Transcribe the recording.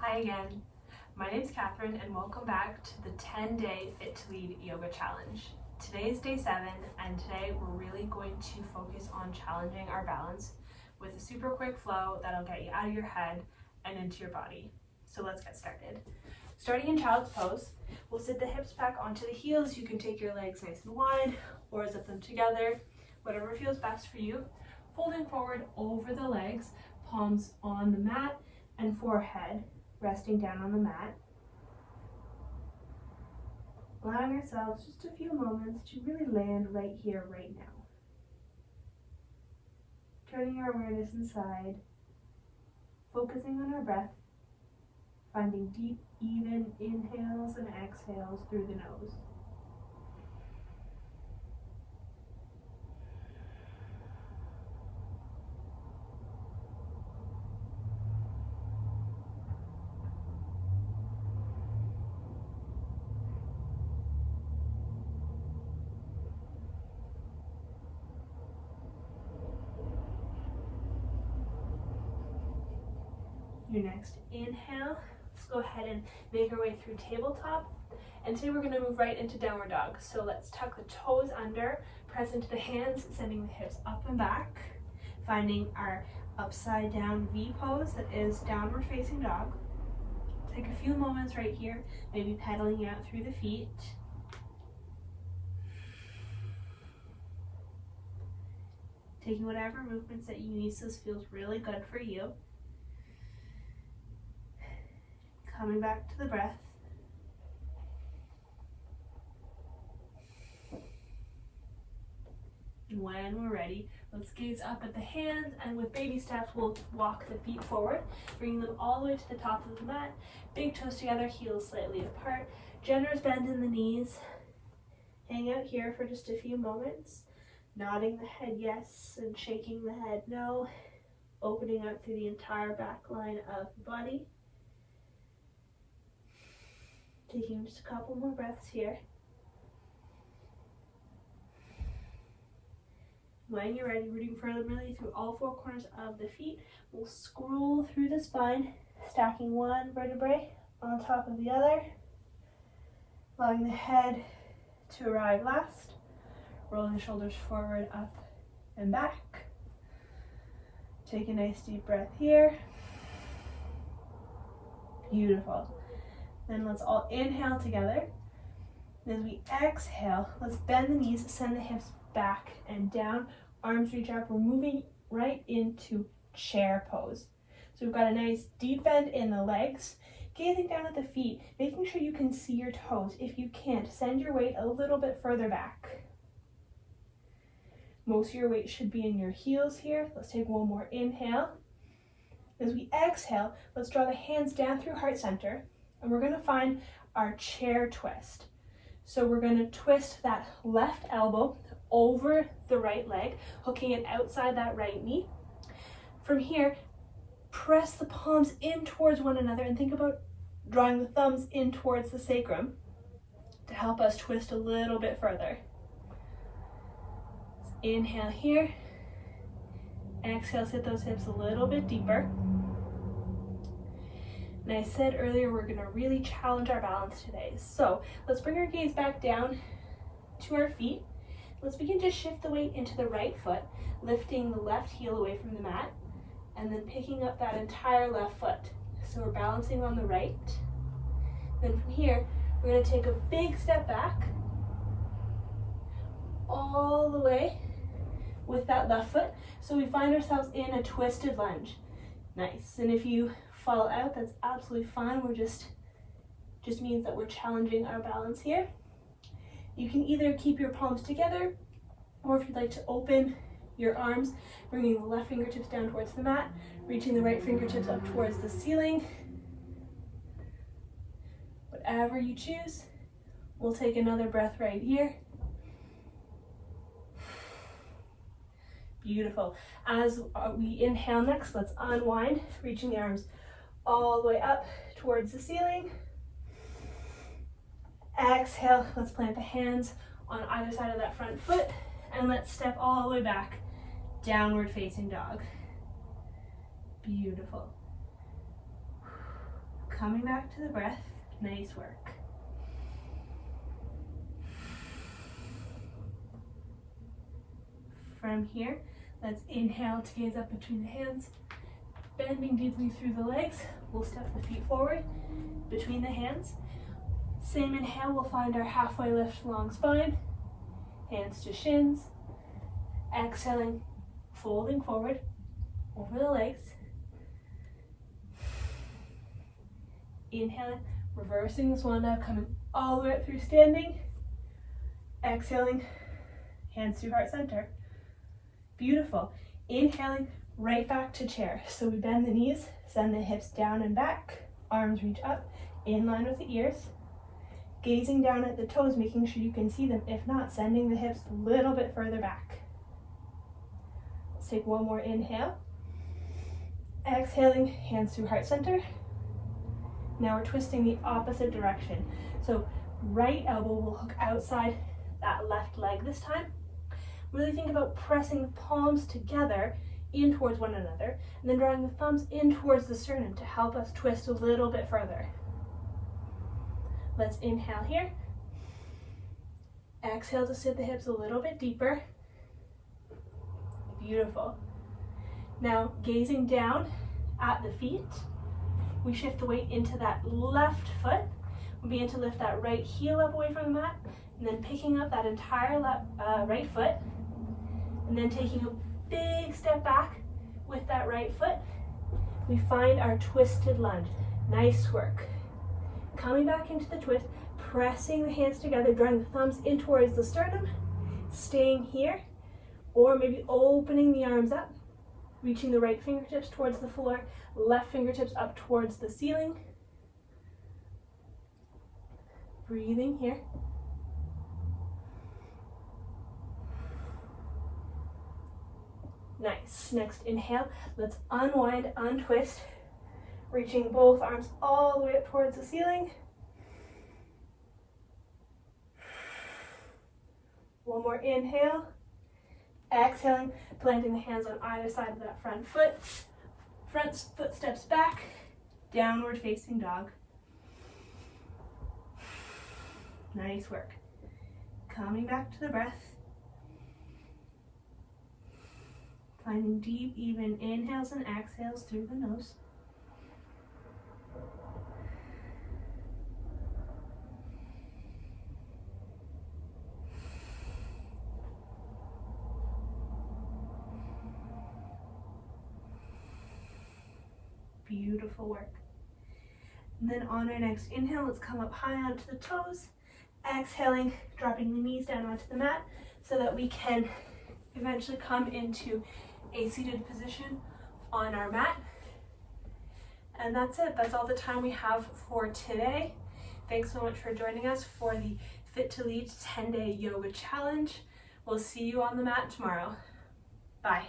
Hi again. My name's Catherine and welcome back to the 10-day Fit to Lead Yoga Challenge. Today is day 7 and today we're really going to focus on challenging our balance with a super quick flow that'll get you out of your head and into your body. So let's get started. Starting in child's pose, we'll sit the hips back onto the heels. You can take your legs nice and wide or zip them together, whatever feels best for you. Folding forward over the legs, palms on the mat and forehead resting down on the mat. Allowing ourselves just a few moments to really land right here, right now. Turning our awareness inside, focusing on our breath, finding deep, even inhales and exhales through the nose. Your next inhale, let's go ahead and make our way through tabletop. And today we're going to move right into downward dog. So let's tuck the toes under, press into the hands, sending the hips up and back, finding our upside down V pose that is downward facing dog. Take a few moments right here, maybe pedaling out through the feet. Taking whatever movements that you need so this feels really good for you. Coming back to the breath. And when we're ready, let's gaze up at the hands, and with baby steps, we'll walk the feet forward, bringing them all the way to the top of the mat. Big toes together, heels slightly apart. Generous bend in the knees. Hang out here for just a few moments, nodding the head yes and shaking the head no, opening up through the entire back line of the body. Taking just a couple more breaths here. When you're ready, rooting firmly through all four corners of the feet, we'll scroll through the spine, stacking one vertebrae on top of the other, allowing the head to arrive last, rolling the shoulders forward, up, and back. Take a nice deep breath here. Beautiful. Then let's all inhale together. And as we exhale, let's bend the knees, send the hips back and down, arms reach up. We're moving right into chair pose. So we've got a nice deep bend in the legs, gazing down at the feet, making sure you can see your toes. If you can't, send your weight a little bit further back. Most of your weight should be in your heels here. Let's take one more inhale. As we exhale, let's draw the hands down through heart center. And we're going to find our chair twist. So we're going to twist that left elbow over the right leg, hooking it outside that right knee. From here, press the palms in towards one another and think about drawing the thumbs in towards the sacrum to help us twist a little bit further. So inhale here. Exhale, sit those hips a little bit deeper. And I said earlier, we're gonna really challenge our balance today. So let's bring our gaze back down to our feet. Let's begin to shift the weight into the right foot, lifting the left heel away from the mat, and then picking up that entire left foot. So we're balancing on the right. Then from here, we're gonna take a big step back, all the way with that left foot. So we find ourselves in a twisted lunge. Nice. And if you fall out, that's absolutely fine. We're just means that we're challenging our balance here. You can either keep your palms together, or if you'd like to open your arms, bringing the left fingertips down towards the mat, reaching the right fingertips up towards the ceiling. Whatever you choose. We'll take another breath right here. Beautiful. As we inhale next, let's unwind, reaching the arms all the way up towards the ceiling. Exhale, let's plant the hands on either side of that front foot, and let's step all the way back, downward facing dog. Beautiful. Coming back to the breath. Nice work. From here, let's inhale to gaze up between the hands, bending deeply through the legs. We'll step the feet forward between the hands. Same inhale, we'll find our halfway lift, long spine, hands to shins. Exhaling, folding forward over the legs. Inhaling, reversing the swan dive, coming all the way up through standing. Exhaling, hands to heart center. Beautiful. Inhaling, right back to chair. So we bend the knees, send the hips down and back, arms reach up, in line with the ears. Gazing down at the toes, making sure you can see them. If not, sending the hips a little bit further back. Let's take one more inhale. Exhaling, hands to heart center. Now we're twisting the opposite direction. So right elbow will hook outside that left leg this time. Really think about pressing the palms together in towards one another, and then drawing the thumbs in towards the sternum to help us twist a little bit further. Let's inhale here. Exhale to sit the hips a little bit deeper. Beautiful. Now gazing down at the feet, we shift the weight into that left foot. We begin to lift that right heel up away from the mat, and then picking up that entire right foot, and then taking a big step back with that right foot. We find our twisted lunge. Nice work. Coming back into the twist, pressing the hands together, drawing the thumbs in towards the sternum, staying here, or maybe opening the arms up, reaching the right fingertips towards the floor, left fingertips up towards the ceiling. Breathing here. Nice. Next inhale, let's unwind, untwist, reaching both arms all the way up towards the ceiling. One more inhale. Exhaling, planting the hands on either side of that front foot. Front foot steps back, downward facing dog. Nice work. Coming back to the breath. Finding deep, even inhales and exhales through the nose. Beautiful work. And then on our next inhale, let's come up high onto the toes. Exhaling, dropping the knees down onto the mat so that we can eventually come into a seated position on our mat. And that's it. That's all the time we have for today. Thanks so much for joining us for the Fit to Lead 10-day yoga challenge. We'll see you on the mat tomorrow. Bye.